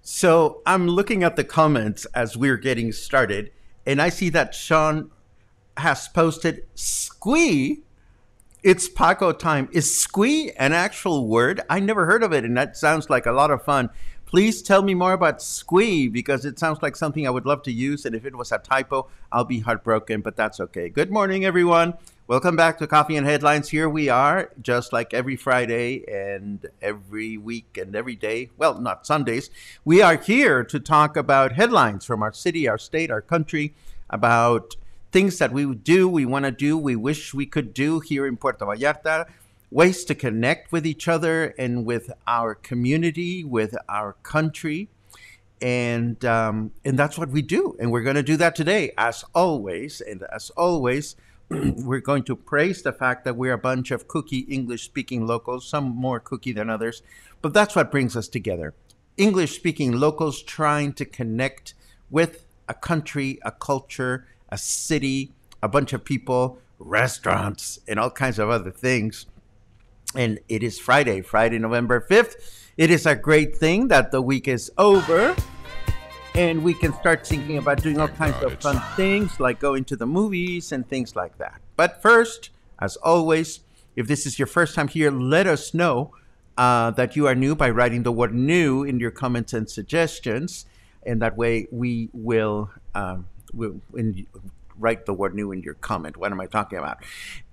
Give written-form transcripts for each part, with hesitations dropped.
So I'm looking at the comments as we're getting started, and I see that Sean has posted squee. It's Paco time. Is squee an actual word? I never heard of it, and that sounds like a lot of fun. Please tell me more about squee, because it sounds like something I would love to use, and if it was a typo, I'll be heartbroken, but that's okay. Good morning, everyone. Welcome back to Coffee and Headlines. Here we are, just like every Friday and every week and every day. Well, not Sundays. We are here to talk about headlines from our city, our state, our country, about things that we do, we want to do, we wish we could do here in Puerto Vallarta, ways to connect with each other and with our community, with our country. And that's what we do. And we're going to do that today, as always. And as always, we're going to praise the fact that we're a bunch of kooky English-speaking locals, some more kooky than others, but that's what brings us together. English-speaking locals trying to connect with a country, a culture, a city, a bunch of people, restaurants, and all kinds of other things. And it is Friday, November 5th. It is a great thing that the week is over. And we can start thinking about doing all kinds of fun things like going to the movies and things like that. But first, as always, if this is your first time here, let us know that you are new by writing the word new in your comments and suggestions. And that way we will write the word new in your comment. What am I talking about?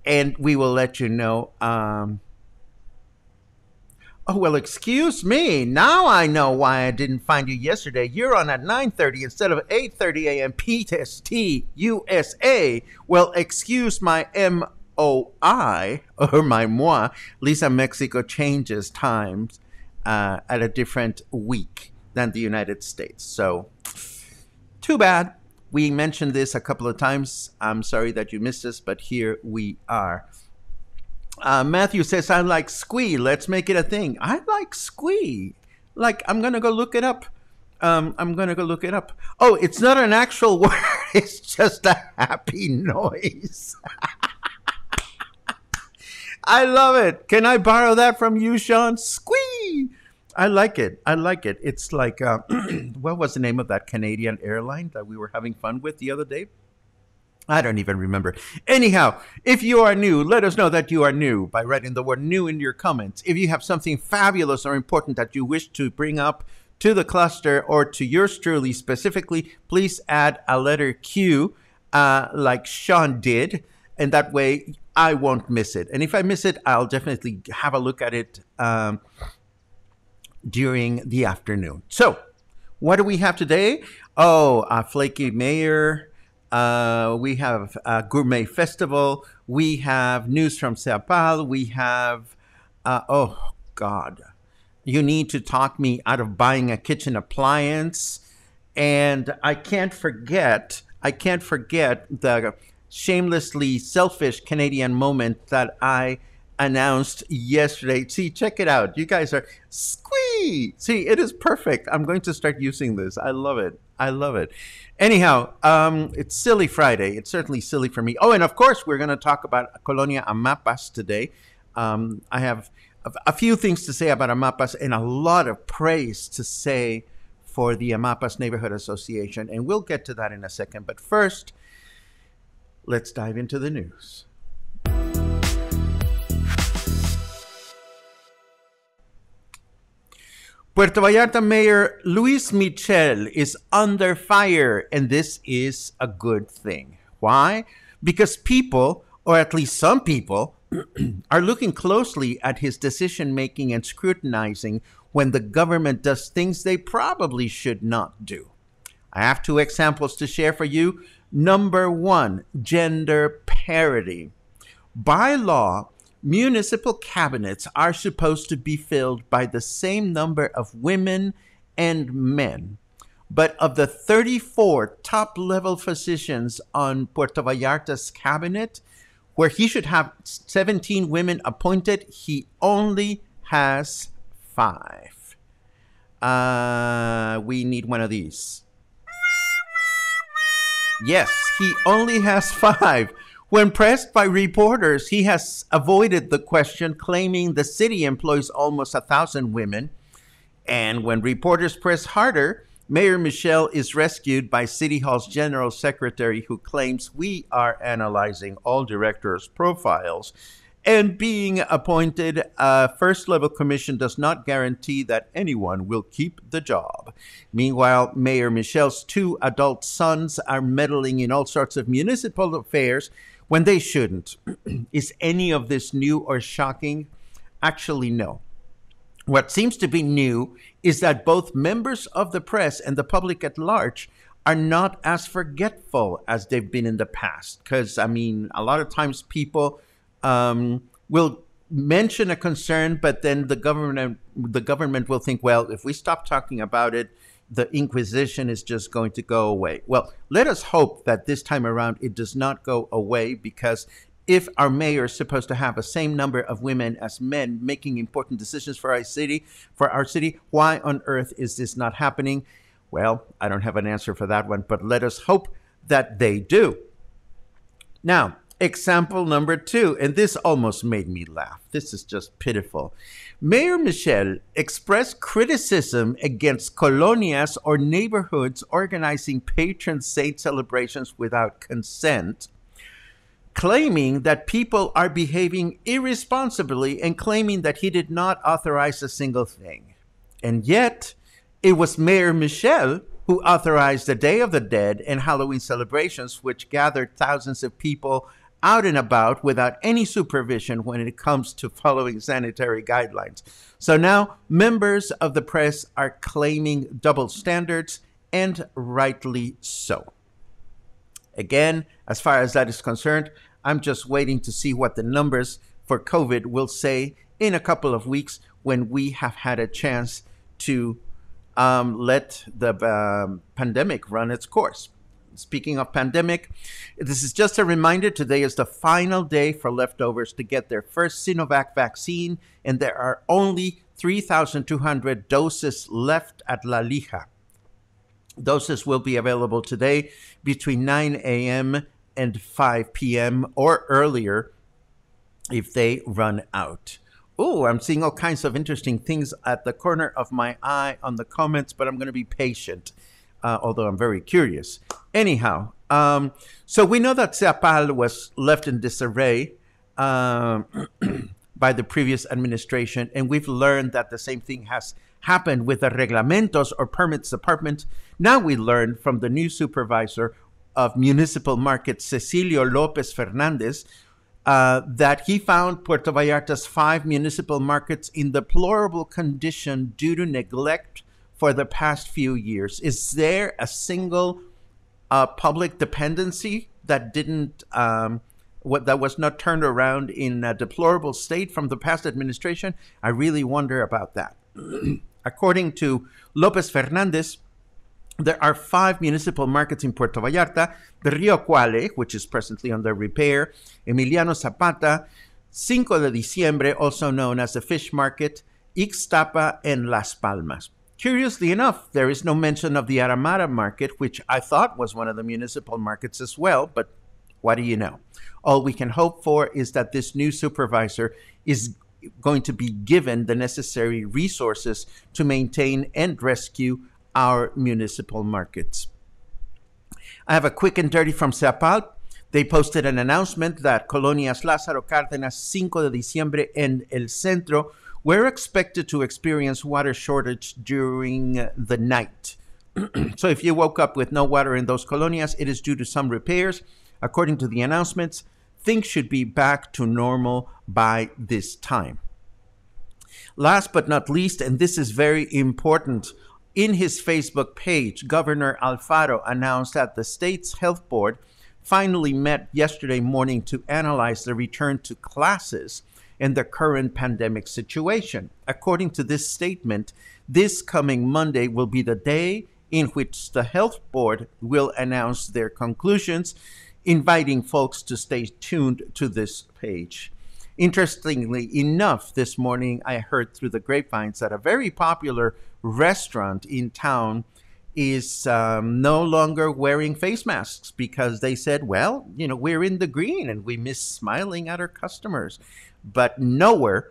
And we will let you know. Oh, well, excuse me. Now I know why I didn't find you yesterday. You're on at 9:30 instead of 8:30 a.m. PST USA. Well, excuse my MOI or my moi. Lisa Mexico changes times at a different week than the United States. So, too bad. We mentioned this a couple of times. I'm sorry that you missed us, but here we are. Matthew says, I like squee. Let's make it a thing. I like squee. Like, I'm going to go look it up. Oh, it's not an actual word. It's just a happy noise. I love it. Can I borrow that from you, Sean? Squee. I like it. It's like, what was the name of that Canadian airline that we were having fun with the other day? I don't even remember. Anyhow, if you are new, let us know that you are new by writing the word new in your comments. If you have something fabulous or important that you wish to bring up to the cluster or to yours truly specifically, please add a letter Q like Sean did. And that way I won't miss it. And if I miss it, I'll definitely have a look at it during the afternoon. So what do we have today? Oh, a flaky mayor. We have a gourmet festival. We have news from Zapata. We have, oh God, you need to talk me out of buying a kitchen appliance. And I can't forget the shamelessly selfish Canadian moment that I announced yesterday. See, check it out. You guys are squee. See, it is perfect. I'm going to start using this. I love it. I love it. Anyhow, it's Silly Friday. It's certainly silly for me. Oh, and of course, we're going to talk about Colonia Amapas today. I have a few things to say about Amapas and a lot of praise to say for the Amapas Neighborhood Association. And we'll get to that in a second. But first, let's dive into the news. Puerto Vallarta Mayor Luis Michel is under fire, and this is a good thing. Why? Because people, or at least some people, are looking closely at his decision-making and scrutinizing when the government does things they probably should not do. I have two examples to share for you. Number one, gender parity. By law, municipal cabinets are supposed to be filled by the same number of women and men. But of the 34 top-level positions on Puerto Vallarta's cabinet, where he should have 17 women appointed, he only has 5. We need one of these. Yes, he only has 5. When pressed by reporters, he has avoided the question, claiming the city employs almost 1,000 women. And when reporters press harder, Mayor Michel is rescued by City Hall's General Secretary, who claims we are analyzing all directors' profiles. And being appointed a first-level commission does not guarantee that anyone will keep the job. Meanwhile, Mayor Michel's 2 adult sons are meddling in all sorts of municipal affairs when they shouldn't. Is any of this new or shocking? Actually, no. What seems to be new is that both members of the press and the public at large are not as forgetful as they've been in the past. Because, I mean, a lot of times people will mention a concern, but then the government will think, well, if we stop talking about it, the Inquisition is just going to go away. Well, let us hope that this time around it does not go away, because if our mayor is supposed to have the same number of women as men making important decisions for our city, why on earth is this not happening? Well, I don't have an answer for that one, but let us hope that they do. Now, example number 2, and this almost made me laugh. This is just pitiful. Mayor Michel expressed criticism against colonias or neighborhoods organizing patron saint celebrations without consent, claiming that people are behaving irresponsibly and claiming that he did not authorize a single thing. And yet, it was Mayor Michel who authorized the Day of the Dead and Halloween celebrations, which gathered thousands of people out and about without any supervision when it comes to following sanitary guidelines. So now members of the press are claiming double standards, and rightly so. Again, as far as that is concerned, I'm just waiting to see what the numbers for COVID will say in a couple of weeks when we have had a chance to let the pandemic run its course. Speaking of pandemic, this is just a reminder, today is the final day for leftovers to get their first Sinovac vaccine, and there are only 3,200 doses left at La Lija. Doses will be available today between 9 a.m. and 5 p.m. or earlier if they run out. Oh, I'm seeing all kinds of interesting things at the corner of my eye on the comments, but I'm going to be patient, although I'm very curious. Anyhow, so we know that Zapata was left in disarray by the previous administration, and we've learned that the same thing has happened with the reglamentos or permits department. Now we learned from the new supervisor of municipal market, Cecilio Lopez Fernandez, that he found Puerto Vallarta's 5 municipal markets in deplorable condition due to neglect for the past few years. Is there a single public dependency that didn't that was not turned around in a deplorable state from the past administration? I really wonder about that. According to Lopez Fernandez, there are 5 municipal markets in Puerto Vallarta: the Rio Cuale, which is presently under repair; Emiliano, Zapata, Cinco de Diciembre, also known as the Fish Market, Ixtapa, and Las Palmas. Curiously enough, there is no mention of the Aramara Market, which I thought was one of the municipal markets as well, but what do you know? All we can hope for is that this new supervisor is going to be given the necessary resources to maintain and rescue our municipal markets. I have a quick and dirty from Zapata. They posted an announcement that Colonias Lázaro Cárdenas, Cinco de Diciembre, and El Centro were expected to experience water shortage during the night. So if you woke up with no water in those colonias, it is due to some repairs. According to the announcements, things should be back to normal by this time. Last but not least, and this is very important, in his Facebook page, Governor Alfaro announced that the state's health board finally met yesterday morning to analyze the return to classes and the current pandemic situation. According to this statement, this coming Monday will be the day in which the health board will announce their conclusions, inviting folks to stay tuned to this page. Interestingly enough, this morning I heard through the grapevines that a very popular restaurant in town is no longer wearing face masks because they said, well, we're in the green and we miss smiling at our customers. But nowhere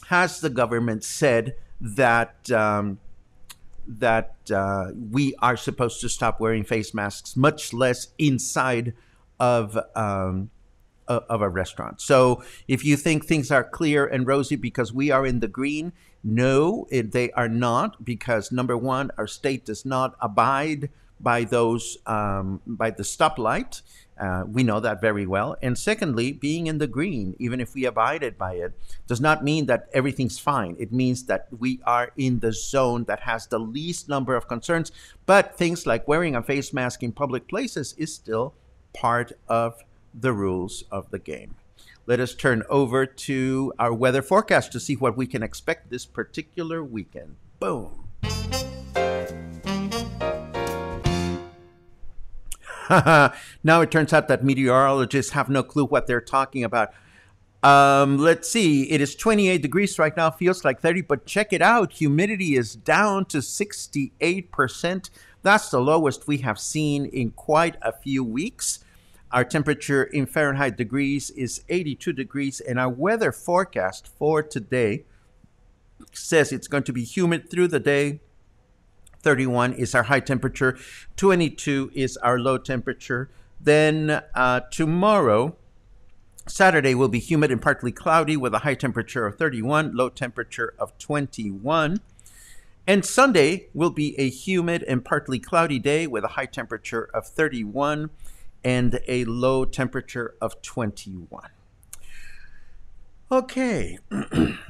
has the government said that we are supposed to stop wearing face masks, much less inside of a restaurant. So if you think things are clear and rosy because we are in the green, no, they are not, because number one, our state does not abide by those, by the stoplight. We know that very well. And secondly, being in the green, even if we abided by it, does not mean that everything's fine. It means that we are in the zone that has the least number of concerns. But things like wearing a face mask in public places is still part of the rules of the game. Let us turn over to our weather forecast to see what we can expect this particular weekend. Boom. Now it turns out that meteorologists have no clue what they're talking about. Let's see. It is 28 degrees right now. Feels like 30, but check it out. Humidity is down to 68%. That's the lowest we have seen in quite a few weeks. Our temperature in Fahrenheit degrees is 82 degrees, and our weather forecast for today says it's going to be humid through the day. 31 is our high temperature. 22 is our low temperature. Then tomorrow, Saturday, will be humid and partly cloudy with a high temperature of 31, low temperature of 21. And Sunday will be a humid and partly cloudy day with a high temperature of 31 and a low temperature of 21. Okay,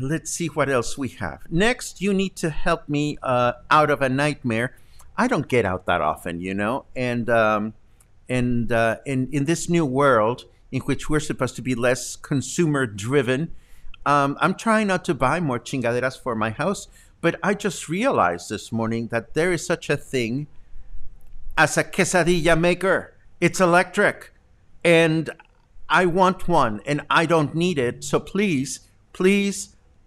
let's see what else we have. Next, you need to help me out of a nightmare. I don't get out that often, and in this new world in which we're supposed to be less consumer driven, I'm trying not to buy more chingaderas for my house, but I just realized this morning that there is such a thing as a quesadilla maker. It's electric, and I want one, and I don't need it. So please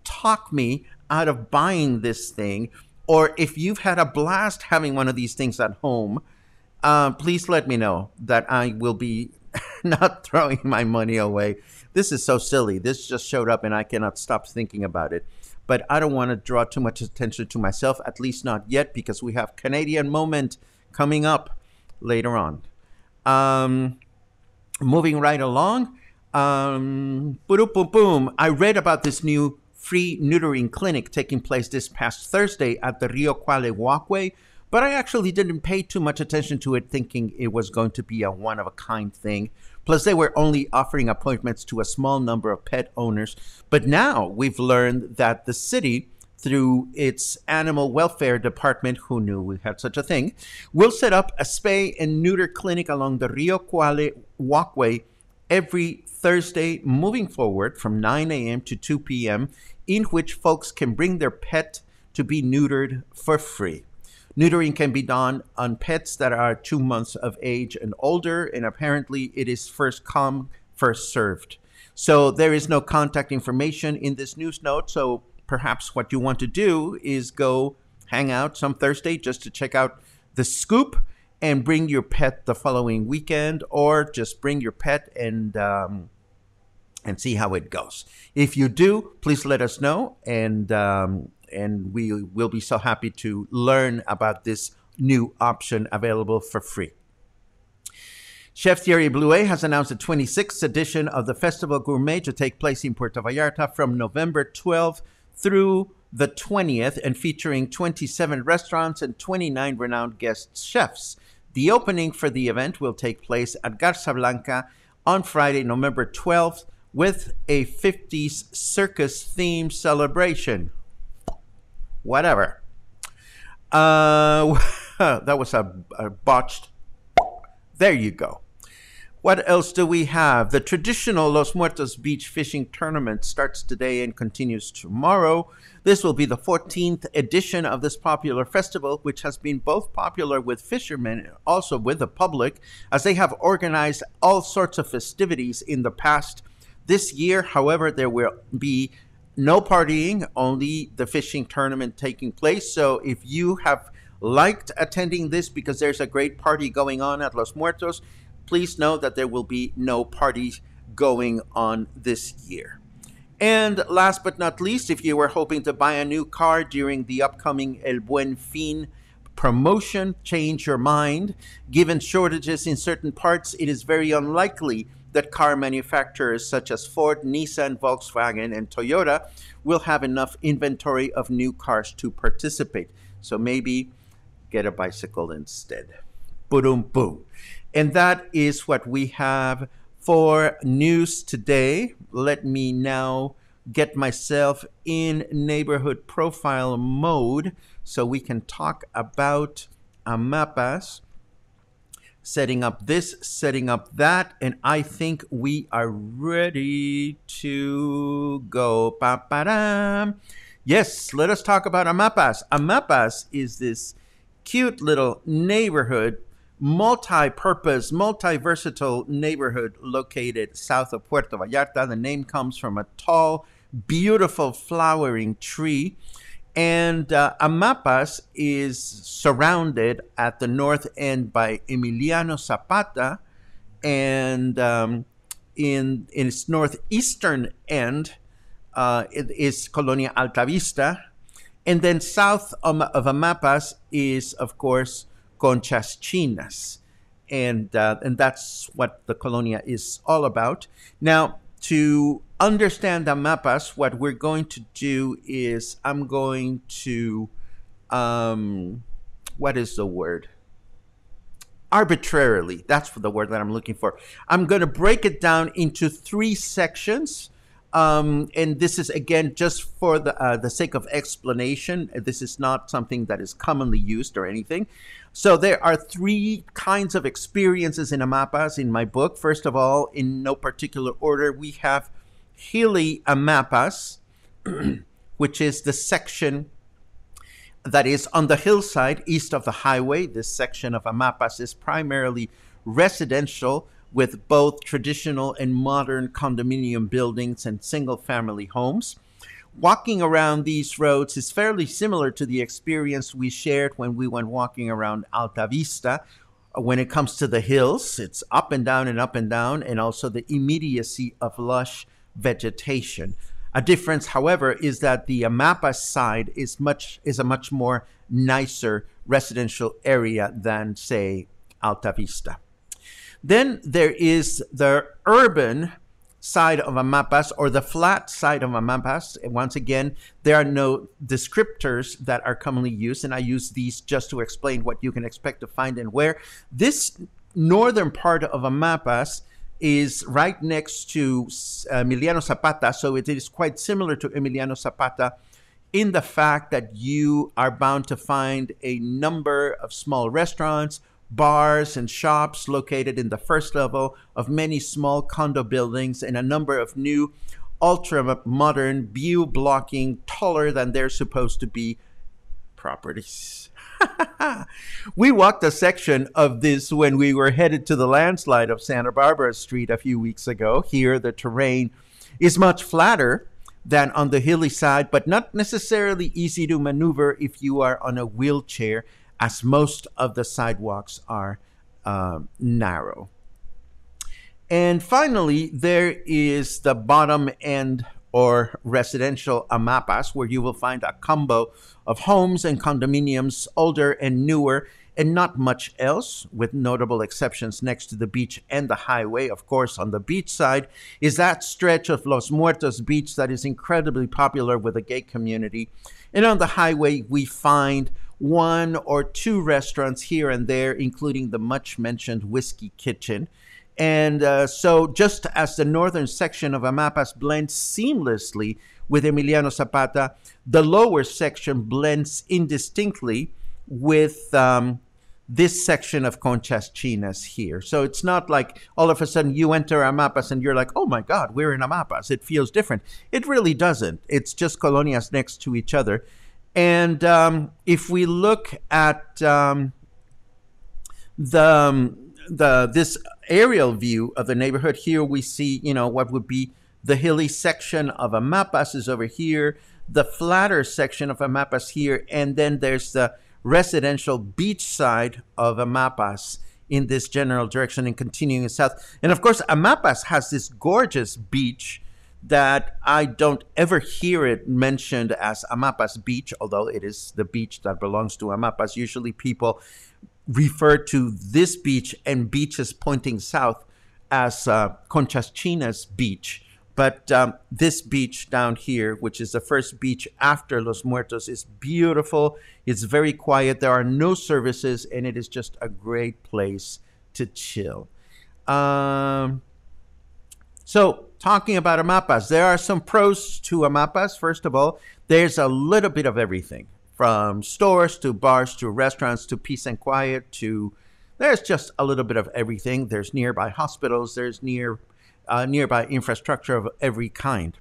talk me out of buying this thing. Or if you've had a blast having one of these things at home, please let me know that I will be not throwing my money away. This is so silly. This just showed up, and I cannot stop thinking about it. But I don't want to draw too much attention to myself, at least not yet, because we have Canadian Moment coming up later on. Moving right along, I read about this new free neutering clinic taking place this past Thursday at the Rio Quale walkway, but I actually didn't pay too much attention to it, thinking it was going to be a one-of-a-kind thing. Plus, they were only offering appointments to a small number of pet owners. But now we've learned that the city, through its animal welfare department, who knew we had such a thing, will set up a spay and neuter clinic along the Rio Quale walkway every Thursday moving forward from 9 a.m. to 2 p.m., in which folks can bring their pet to be neutered for free. Neutering can be done on pets that are 2 months of age and older, and apparently it is first come, first served. So there is no contact information in this news note. So perhaps what you want to do is go hang out some Thursday just to check out the scoop and bring your pet the following weekend, or just bring your pet and see how it goes. If you do, please let us know, and we will be so happy to learn about this new option available for free. Chef Thierry Blouet has announced the 26th edition of the Festival Gourmet to take place in Puerto Vallarta from November 12th through the 20th, and featuring 27 restaurants and 29 renowned guest chefs. The opening for the event will take place at Garza Blanca on Friday, November 12th, with a 50s circus theme celebration. Whatever. That was a botched. There you go. What else do we have? The traditional Los Muertos beach fishing tournament starts today and continues tomorrow. This will be the 14th edition of this popular festival, which has been both popular with fishermen and also with the public, as they have organized all sorts of festivities in the past. This year, however, there will be no partying, only the fishing tournament taking place. So if you have liked attending this because there's a great party going on at Los Muertos, please know that there will be no parties going on this year. And last but not least, if you were hoping to buy a new car during the upcoming El Buen Fin promotion, change your mind. Given shortages in certain parts, it is very unlikely that car manufacturers such as Ford, Nissan, Volkswagen, and Toyota will have enough inventory of new cars to participate. So maybe get a bicycle instead. Boom, boom. And that is what we have for news today. Let me now get myself in neighborhood profile mode so we can talk about Amapas. Setting up this, setting up that, and I think we are ready to go. Ba-ba-dam. Yes, let us talk about Amapas. Amapas is this cute little neighborhood, multi-purpose, multi-versatile neighborhood located south of Puerto Vallarta. The name comes from a tall, beautiful flowering tree. And Amapas is surrounded at the north end by Emiliano Zapata, and in its northeastern end it is Colonia Alta Vista. And then south of Amapas is, of course, Conchas Chinas. And that's what the Colonia is all about. Now, to understand Amapas, what we're going to do is I'm going to, what is the word? Arbitrarily, that's the word that I'm looking for. I'm going to break it down into 3 sections. And this is, again, just for the sake of explanation. This is not something that is commonly used or anything. So there are 3 kinds of experiences in Amapas in my book. First of all, in no particular order, we have hilly Amapas, which is the section that is on the hillside east of the highway. This section of Amapas is primarily residential, with both traditional and modern condominium buildings and single-family homes. Walking around these roads is fairly similar to the experience we shared when we went walking around Alta Vista. When it comes to the hills, it's up and down and up and down, and also the immediacy of lush vegetation. A difference, however, is that the Amapas side is a much more nicer residential area than, say, Alta Vista. Then there is the urban side of Amapas, or the flat side of Amapas. Once again, there are no descriptors that are commonly used, and I use these just to explain what you can expect to find and where. This northern part of Amapas is right next to Emiliano Zapata, so it is quite similar to Emiliano Zapata in the fact that you are bound to find a number of small restaurants, bars, and shops located in the first level of many small condo buildings, and a number of new ultra-modern, view-blocking, taller than they're supposed to be properties. We walked a section of this when we were headed to the landslide of Santa Barbara Street a few weeks ago. Here, the terrain is much flatter than on the hilly side, but not necessarily easy to maneuver if you are on a wheelchair, as most of the sidewalks are narrow. And finally, there is the bottom end or residential Amapas, where you will find a combo of homes and condominiums, older and newer, and not much else, with notable exceptions next to the beach and the highway. Of course, on the beach side is that stretch of Los Muertos beach that is incredibly popular with the gay community. And on the highway, we find one or two restaurants here and there, including the much mentioned Whiskey Kitchen. And so just as the northern section of Amapas blends seamlessly with Emiliano Zapata, the lower section blends indistinctly with this section of Conchas Chinas here. So it's not like all of a sudden you enter Amapas and you're like, oh my God, we're in Amapas. It feels different. It really doesn't. It's just colonias next to each other. And if we look at this aerial view of the neighborhood, here we see, what would be the hilly section of Amapas is over here, the flatter section of Amapas here, and then there's the residential beach side of Amapas in this general direction and continuing south. And of course, Amapas has this gorgeous beach that I don't ever hear it mentioned as Amapas Beach, although it is the beach that belongs to Amapas. Usually people refer to this beach and beaches pointing south as Conchas Chinas Beach. But this beach down here, which is the first beach after Los Muertos, is beautiful. It's very quiet. There are no services, and it is just a great place to chill. So talking about Amapas, there are some pros to Amapas. First of all, there's a little bit of everything, from stores to bars to restaurants to peace and quiet to there's just a little bit of everything. There's nearby hospitals. There's nearby infrastructure of every kind.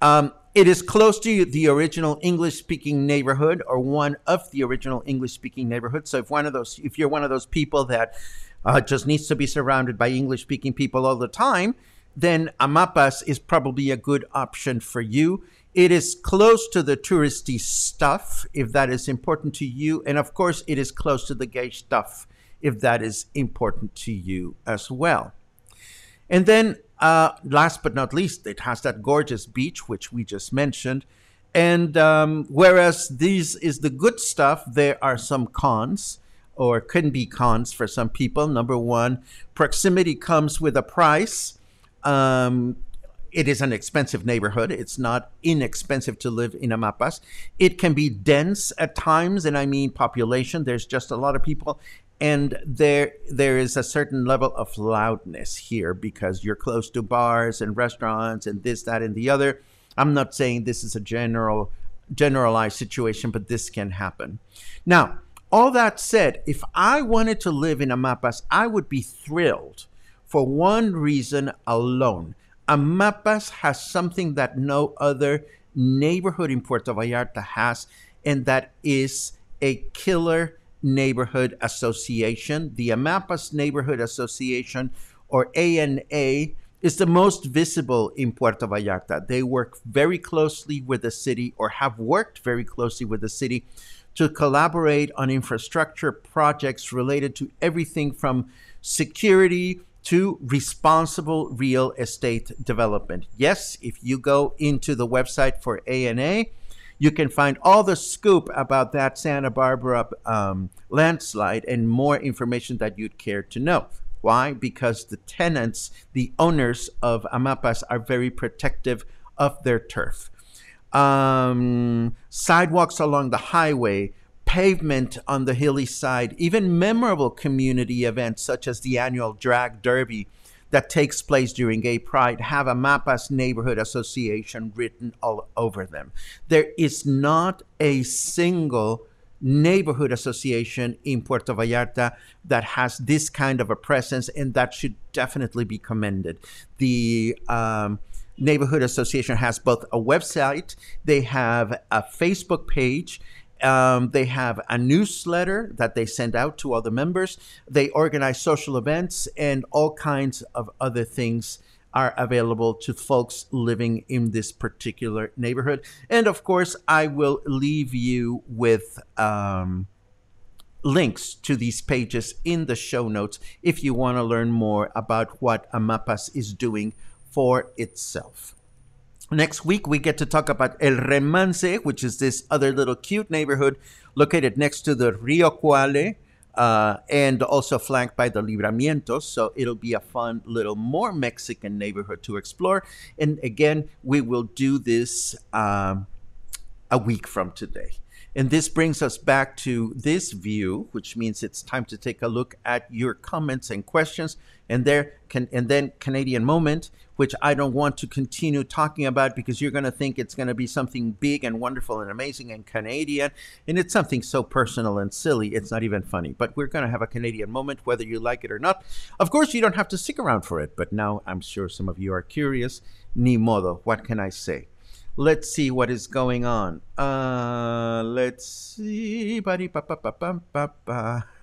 It is close to the original English-speaking neighborhood, or one of the original English-speaking neighborhoods. So if you're one of those people that just needs to be surrounded by English-speaking people all the time, then Amapas is probably a good option for you. It is close to the touristy stuff, if that is important to you. And of course, it is close to the gay stuff, if that is important to you as well. And then last but not least, it has that gorgeous beach, which we just mentioned. And whereas this is the good stuff, there are some cons, or couldn't be cons for some people. Number one, proximity comes with a price. It is an expensive neighborhood. It's not inexpensive to live in Amapas. It can be dense at times, and I mean population. There's just a lot of people. And there is a certain level of loudness here because you're close to bars and restaurants and this, that, and the other. I'm not saying this is a generalized situation, but this can happen. Now, all that said, if I wanted to live in Amapas, I would be thrilled for one reason alone. Amapas has something that no other neighborhood in Puerto Vallarta has, and that is a killer neighborhood association. The Amapas Neighborhood Association, or ANA, is the most visible in Puerto Vallarta. They work very closely with the city, or have worked very closely with the city, to collaborate on infrastructure projects related to everything from security to responsible real estate development. Yes, if you go into the website for ANA, you can find all the scoop about that Santa Barbara landslide and more information that you'd care to know. Why? Because the tenants, the owners of Amapas, are very protective of their turf. Sidewalks along the highway, pavement on the hilly side, even memorable community events such as the annual drag derby that takes place during Gay Pride have a Mapas Neighborhood Association written all over them. There is not a single neighborhood association in Puerto Vallarta that has this kind of a presence, and that should definitely be commended. The Neighborhood Association has both a website, they have a Facebook page, they have a newsletter that they send out to all the members. They organize social events and all kinds of other things are available to folks living in this particular neighborhood. And of course, I will leave you with links to these pages in the show notes if you want to learn more about what Amapas is doing for itself. Next week, we get to talk about El Remance, which is this other little cute neighborhood located next to the Rio Cuale, and also flanked by the Libramientos. So it'll be a fun little more Mexican neighborhood to explore. And again, we will do this a week from today. And this brings us back to this view, which means it's time to take a look at your comments and questions. And then Canadian Moment, which I don't want to continue talking about because you're going to think it's going to be something big and wonderful and amazing and Canadian. And it's something so personal and silly, it's not even funny. But we're going to have a Canadian Moment, whether you like it or not. Of course, you don't have to stick around for it. But now I'm sure some of you are curious. Ni modo, what can I say? Let's see what is going on. Let's see.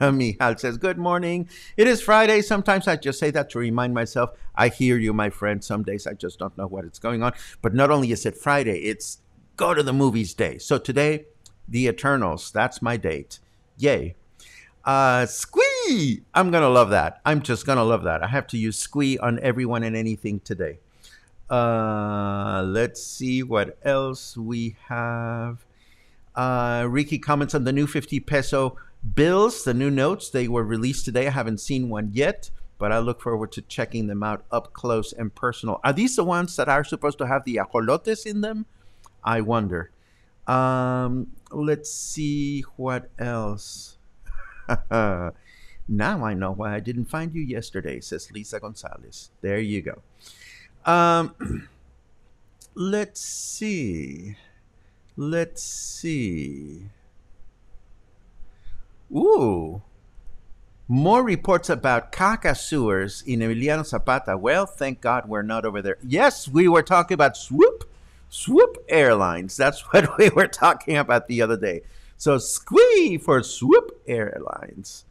Michel says, good morning. It is Friday. Sometimes I just say that to remind myself. I hear you, my friend. Some days I just don't know what is going on. But not only is it Friday, it's go to the movies day. So today, The Eternals. That's my date. Yay. Squee! I'm going to love that. I'm just going to love that. I have to use squee on everyone and anything today. Let's see what else we have. Ricky comments on the new 50 peso bills, the new notes. They were released today. I haven't seen one yet, but I look forward to checking them out up close and personal. Are these the ones that are supposed to have the ajolotes in them? I wonder. Let's see what else. Now I know why I didn't find you yesterday, says Lisa Gonzalez. There you go. Let's see. Ooh. More reports about caca sewers in Emiliano Zapata. Well, thank God we're not over there. Yes, we were talking about Swoop Airlines. That's what we were talking about the other day. So squee for Swoop Airlines.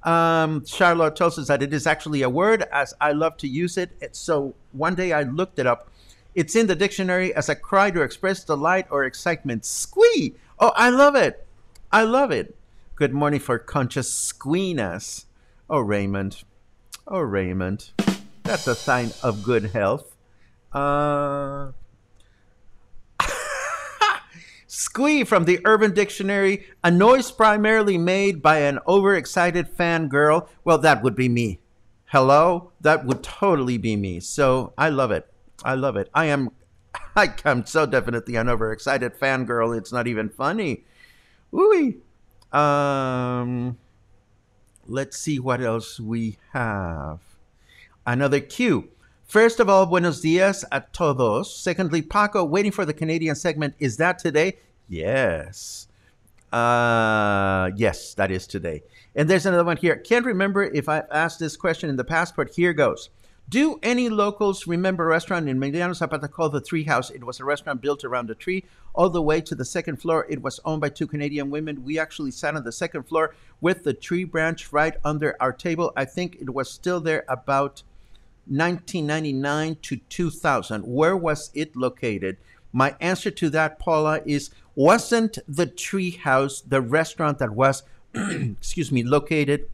Charlotte tells us that it is actually a word, as I love to use it. So one day I looked it up. It's in the dictionary as a cry to express delight or excitement. Squee! Oh, I love it. I love it. Good morning for Conchas squeenas. Oh, Raymond. That's a sign of good health. Squee from the Urban Dictionary, a noise primarily made by an overexcited fangirl. Well, that would be me. Hello? That would totally be me. So I love it. I am so definitely an overexcited fangirl. It's not even funny. Ooh. Let's see what else we have. Another cue. First of all, buenos dias a todos. Secondly, Paco, waiting for the Canadian segment. Is that today? Yes. Yes, that is today. And there's another one here. Can't remember if I've asked this question in the past, but here goes. Do any locals remember a restaurant in Emiliano Zapata called the Tree House? It was a restaurant built around a tree all the way to the second floor. It was owned by two Canadian women. We actually sat on the second floor with the tree branch right under our table. I think it was still there about 1999 to 2000. Where was it located? My answer to that, Paula, is wasn't the Tree House the restaurant that was, located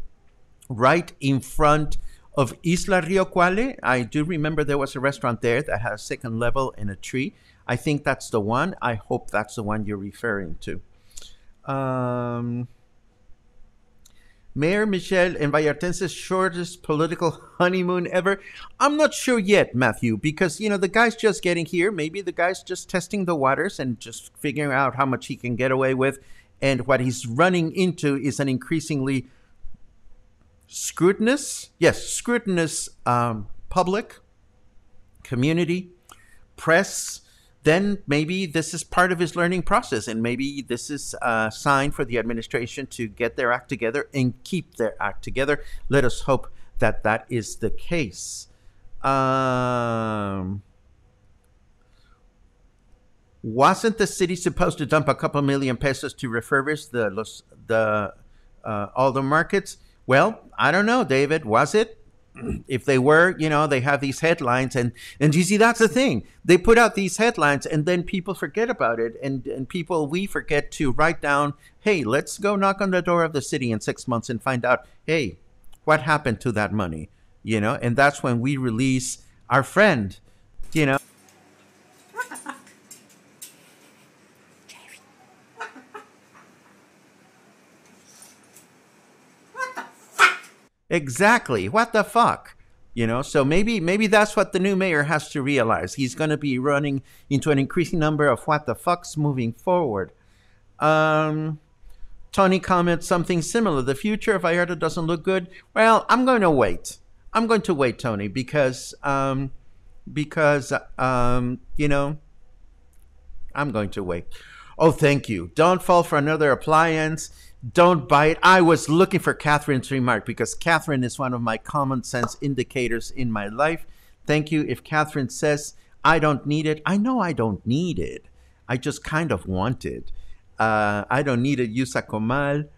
right in front of Isla Rio Cuale? I do remember there was a restaurant there that had a second level and a tree. I think that's the one. I hope that's the one you're referring to. Mayor Michel and Vallartense's shortest political honeymoon ever. I'm not sure yet, Matthew, because, the guy's just getting here. Maybe the guy's just testing the waters and just figuring out how much he can get away with. And what he's running into is an increasingly scrutinous public, community, press. Then maybe this is part of his learning process, and maybe this is a sign for the administration to get their act together and keep their act together. Let us hope that that is the case. Wasn't the city supposed to dump a couple million pesos to refurbish all the markets? Well, I don't know, David. Was it? If they were, they have these headlines, and you see, that's the thing. They put out these headlines, and then people forget about it, and we forget to write down, hey, let's go knock on the door of the city in 6 months and find out, hey, what happened to that money, and that's when we release our friend, you know. Exactly. What the fuck? So maybe that's what the new mayor has to realize. He's going to be running into an increasing number of what the fucks moving forward. Tony comments something similar. The future of Vallarta doesn't look good. Well, I'm going to wait. Tony, because I'm going to wait. Oh, thank you. Don't fall for another appliance. Don't buy it. I was looking for Catherine's remark because Catherine is one of my common sense indicators in my life. Thank you. If Catherine says, I don't need it, I know I don't need it. I just kind of want it. I don't need it. Yusa Comal.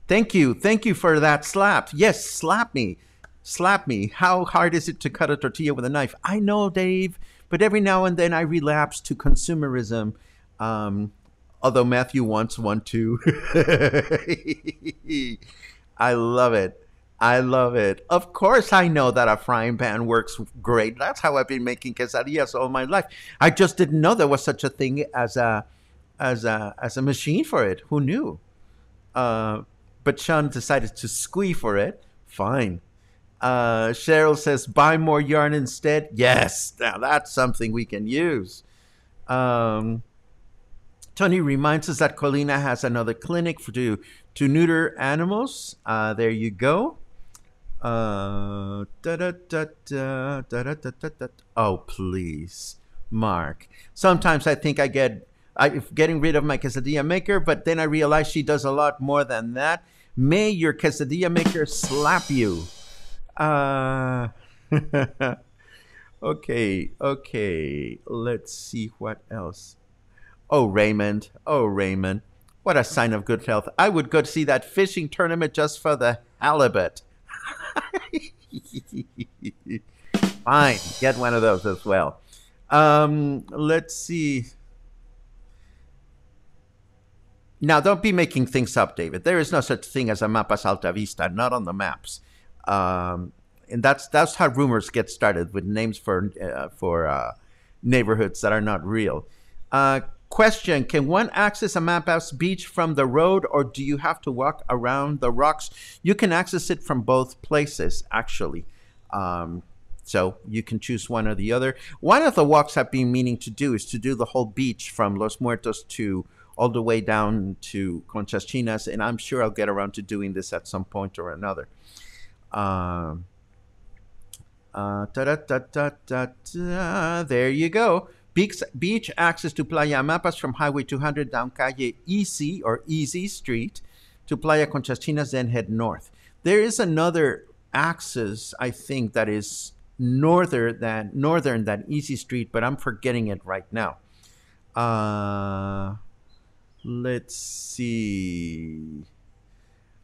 Thank you. Thank you for that slap. Yes, slap me. Slap me. How hard is it to cut a tortilla with a knife? I know, Dave, but every now and then I relapse to consumerism. Although Matthew wants one too. I love it. I love it. Of course I know that a frying pan works great. That's how I've been making quesadillas all my life. I just didn't know there was such a thing as a machine for it. Who knew? But Sean decided to squee for it. Fine. Cheryl says, buy more yarn instead. Yes, now that's something we can use. Tony reminds us that Colonia has another clinic to neuter animals. There you go. Oh, please, Mark. Sometimes I think I'm getting rid of my quesadilla maker, but then I realize she does a lot more than that. May your quesadilla maker slap you. Okay. Let's see what else. Oh, Raymond. What a sign of good health. I would go to see that fishing tournament just for the halibut. Fine. Get one of those as well. Let's see. Now, don't be making things up, David. There is no such thing as a Mapas Alta Vista, not on the maps. And that's how rumors get started with names for neighborhoods that are not real. Question, can one access a Mapas beach from the road, or do you have to walk around the rocks? You can access it from both places, actually. So you can choose one or the other. One of the walks I've been meaning to do is to do the whole beach from Los Muertos to all the way down to Conchas Chinas, and I'm sure I'll get around to doing this at some point or another. There you go. Beach access to Playa Amapas from Highway 200 down Calle Easy or Easy Street to Playa Conchas Chinas, then head north. There is another access, I think, that is northern than Easy Street, but I'm forgetting it right now. Let's see.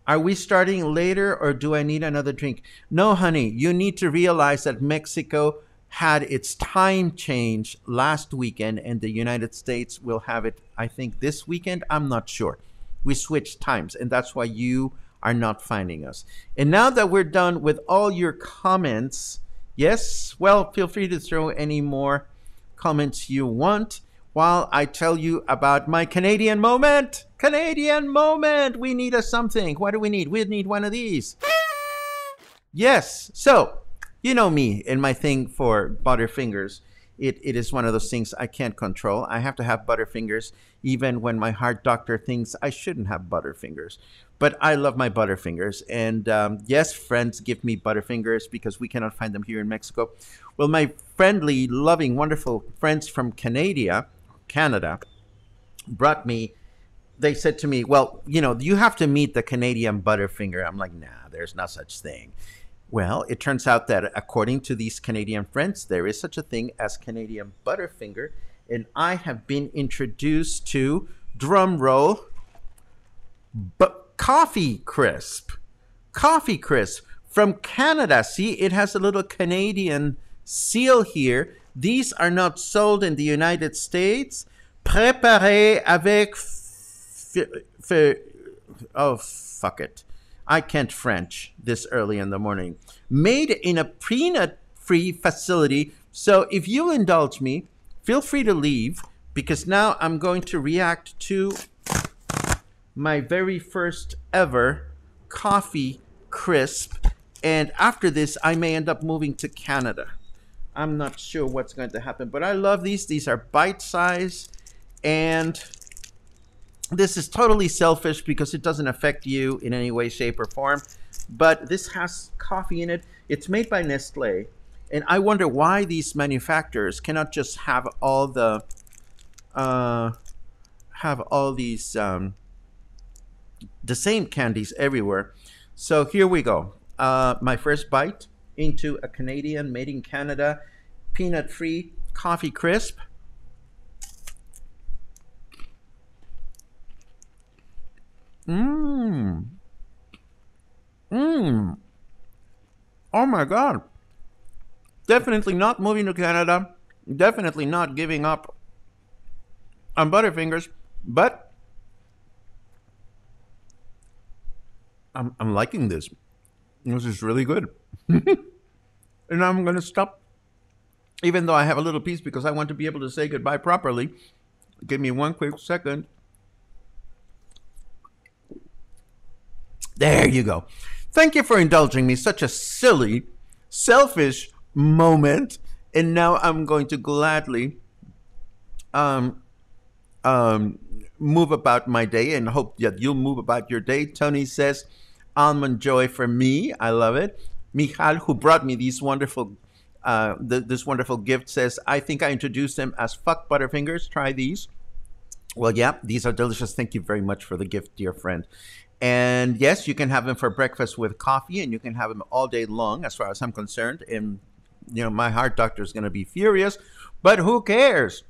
Are we starting later, or do I need another drink? No, honey, you need to realize that Mexico had its time change last weekend, and the United States will have it, I think, this weekend. I'm not sure. We switched times, and that's why you are not finding us. And now that we're done with all your comments, yes, well, feel free to throw any more comments you want while I tell you about my Canadian moment. Canadian moment! We need a something. What do we need? We need one of these. Yes, so you know me and my thing for Butterfingers. It is one of those things I can't control. I have to have Butterfingers even when my heart doctor thinks I shouldn't have Butterfingers. But I love my Butterfingers. And yes, friends give me Butterfingers because we cannot find them here in Mexico. Well, my friendly, loving, wonderful friends from Canada brought me, they said to me, well, you have to meet the Canadian Butterfinger. I'm like, nah, there's no such thing. Well, it turns out that according to these Canadian friends, there is such a thing as Canadian Butterfinger, and I have been introduced to, drum roll, Coffee Crisp From Canada. See, it has a little Canadian seal here. These are not sold in the United States. Préparé avec... oh, fuck it. I can't French this early in the morning. Made in a peanut-free facility. So if you'll indulge me, feel free to leave, because now I'm going to react to my very first ever coffee crisp. And after this, I may end up moving to Canada. I'm not sure what's going to happen, but I love these. These are bite-size, and this is totally selfish because it doesn't affect you in any way, shape, or form. But this has coffee in it. It's made by Nestle. And I wonder why these manufacturers cannot just have all the the same candies everywhere. So here we go. My first bite into a Canadian, made in Canada, peanut-free coffee crisp. Mmm. Mmm. Oh my God. Definitely not moving to Canada. Definitely not giving up on Butterfingers. But I'm liking this. This is really good. And I'm going to stop, even though I have a little piece, because I want to be able to say goodbye properly. Give me one quick second. There you go. Thank you for indulging me. Such a silly, selfish moment. And now I'm going to gladly move about my day, and hope that you'll move about your day. Tony says, almond joy for me. I love it. Michel, who brought me these wonderful this wonderful gift, says, I think I introduced them as fuck Butterfingers. Try these. Well, yeah, these are delicious. Thank you very much for the gift, dear friend. And yes, you can have them for breakfast with coffee, and you can have them all day long, as far as I'm concerned. And, you know, my heart doctor is going to be furious, but who cares?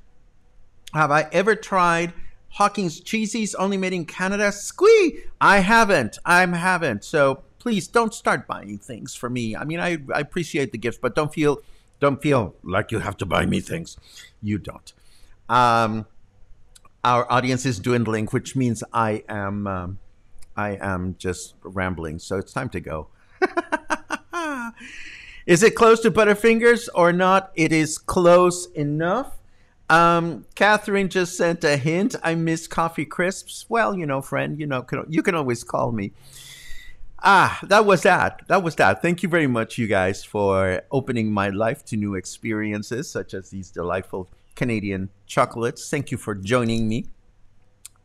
Have I ever tried Hawkins Cheesies, only made in Canada? Squee! I haven't. So please don't start buying things for me. I mean, I appreciate the gift, but don't feel like you have to buy me things. You don't. Our audience is dwindling, which means I am just rambling. So it's time to go. Is it close to Butterfingers or not? It is close enough. Catherine just sent a hint. I miss coffee crisps. Well, you know, friend, you know, you can always call me. That was that. Thank you very much, you guys, for opening my life to new experiences, such as these delightful Canadian chocolates. Thank you for joining me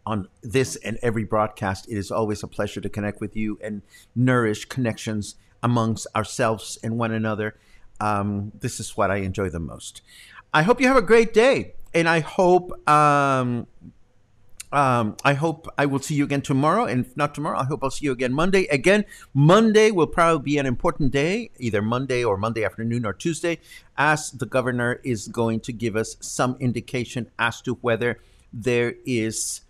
on this and every broadcast. It is always a pleasure to connect with you and nourish connections amongst ourselves and one another. This is what I enjoy the most. I hope you have a great day, and I hope I will see you again tomorrow. And if not tomorrow, I hope I'll see you again Monday. Again, Monday will probably be an important day, either Monday or Monday afternoon or Tuesday, as the governor is going to give us some indication as to whether there is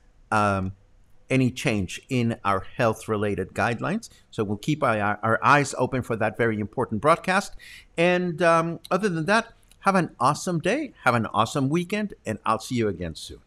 any change in our health-related guidelines. So we'll keep our eyes open for that very important broadcast. And other than that, have an awesome day, have an awesome weekend, and I'll see you again soon.